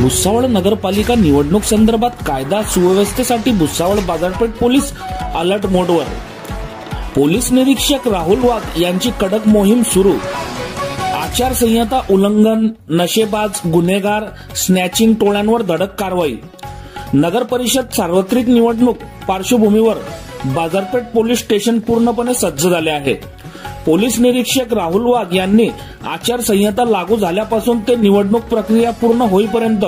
भुसावळ नगरपालिका निवडणूक संदर्भात कायदा सुव्यवस्थेसाठी भुसावळ बाजारपेठ पोलीस अलर्ट मोडवर. पोलीस निरीक्षक राहुल वाघ यांची कडक मोहीम सुरू. आचारसंहिता उल्लंघन, नशेबाज, गुन्हेगार, स्नॅचिंग टोळ्यांवर धडक कारवाई. नगर परिषद सार्वत्रिक निवडणूक पार्श्वभूमीवर बाजारपेठ पोलीस स्टेशन पूर्णपणे सज्ज झाले आहे. पोलीस निरीक्षक राहुल वाघ यांनी आचारसंहिता लागू झाल्यापासून ते निवडणूक प्रक्रिया पूर्ण होईपर्यंत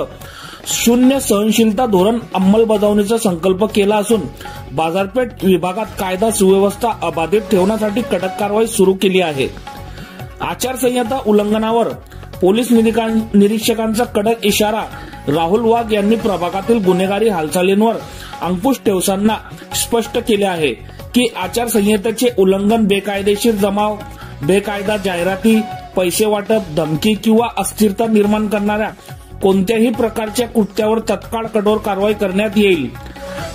शून्य सहनशीलता धोरण अंमलबजावणीचा संकल्प केला असून बाजारपेठ विभागात कायदा सुव्यवस्था अबाधित ठेवण्यासाठी कडक कारवाई सुरू केली आहे. आचारसंहिता उल्लंघनावर पोलीस निरीक्षकांचा कडक इशारा. राहुल वाघ यांनी प्रभागातील गुन्हेगारी हालचालींवर अंकुश ठेवताना स्पष्ट केले आहे की आचारसंहितेचे उल्लंघन, बेकायदेशीर जमाव, बेकायदा जाहिराती, पैसे वाटप, धमकी किंवा अस्थिरता निर्माण करणाऱ्या कोणत्याही प्रकारच्या कृत्यावर तत्काळ कठोर कारवाई करण्यात येईल.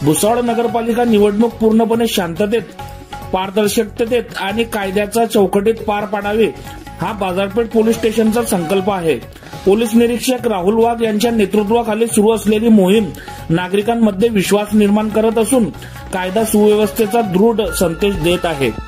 भुसावळ नगरपालिका निवडणूक पूर्णपणे शांततेत, पारदर्शकतेत आणि कायद्याच्या चौकटीत पार पाडावी हा बाजारपेठ पोलीस स्टेशनचा संकल्प आहे. पोलीस निरीक्षक राहुल वाघ यांच्या नेतृत्वाखाली सुरू असलेली मोहीम नागरिकांमध्ये विश्वास निर्माण करत असून कायदा सुव्यवस्थेचा दृढ संदेश देत आहे.